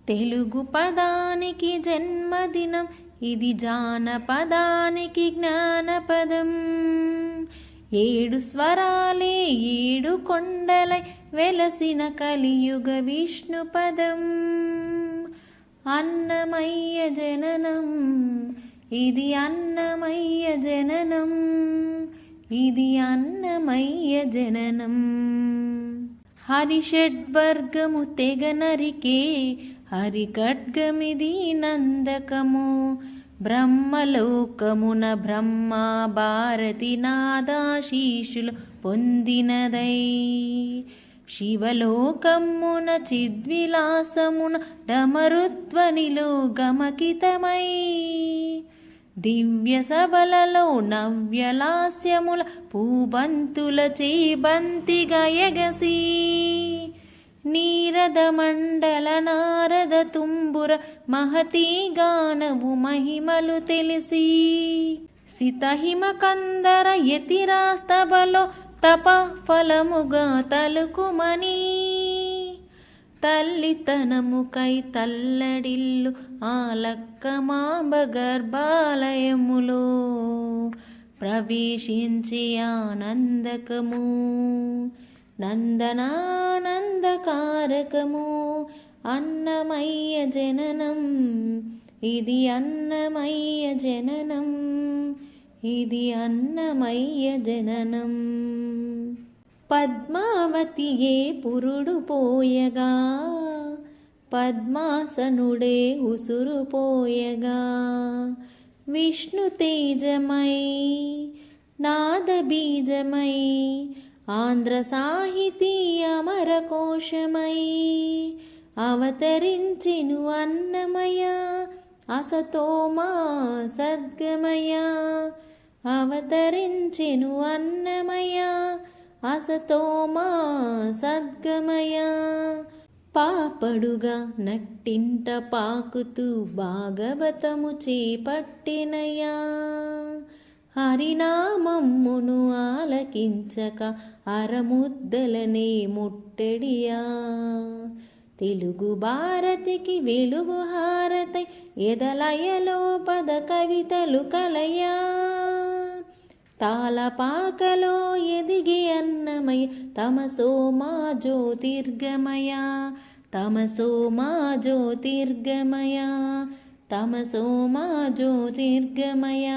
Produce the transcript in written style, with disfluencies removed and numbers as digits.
తెలుగు పదానికి జన్మదినం, ఇది జానపదానికి జ్ఞానపదం. 7 స్వరాలే 7 కొండలై వెలసిన కలియుగ విష్ణుపదం. అన్నమయ్య జననం, ఇది అన్నమయ్య జననం, ఇది అన్నమయ్య జననం. హరిషడ్వర్గము తెగ నరికే హరిఖడ్గమిది నందకము. బ్రహ్మలోకమున బ్రహ్మ భారతి నాదాశీషులు పొందినదై. శివలోకమున చిద్విలాసమున డమరుధ్వనిలో గమకితమై. దివ్య సభలలో నవ్యలాస్యముల పూబంతుల చేబంతిగా ఎగసి. నీరద మండల నారద తుంబుర మహతీ గానవు మహిమలు తెలిసి. సితహిమ కందర యతిరాస్తబలో తప ఫలముగా తలుకుమని. తల్లితనముకై తల్లడిల్లు ఆలక్కమాంబ గర్భాలయములో ప్రవేశించి ఆనందకము. నందనానందకారకము అన్నమయ్య జననం, ఇది అన్నమయ్య జననం, ఇది అన్నమయ్య జననం. పద్మావతియే పురుడు పోయగా, పద్మాసనుడే ఉసురు పోయగా. విష్ణు తేజమై నాద బీజమై ఆంధ్ర సాహితీ అమరకోశమై. అవతరించెను అన్నమయ అసతోమా సద్గమయ. అవతరించెను అన్నమయ అసతోమా సద్గమయ. పాపడుగా నట్టింట పాకుతూ భాగవతము చేపట్టినయా. హరినామమ్మును ఆలకించక అరముద్దలనే ముట్టడియా. తెలుగు భారతికి వెలుగు హారతై ఎదలయలో పద కవితలు కలయా. తాళపాకలో ఎదిగి అన్నమయ్య తమసో మా జ్యోతిర్గమయ, తమసో మా జ్యోతిర్గమయ, తమసో మా జ్యోతిర్గమయ.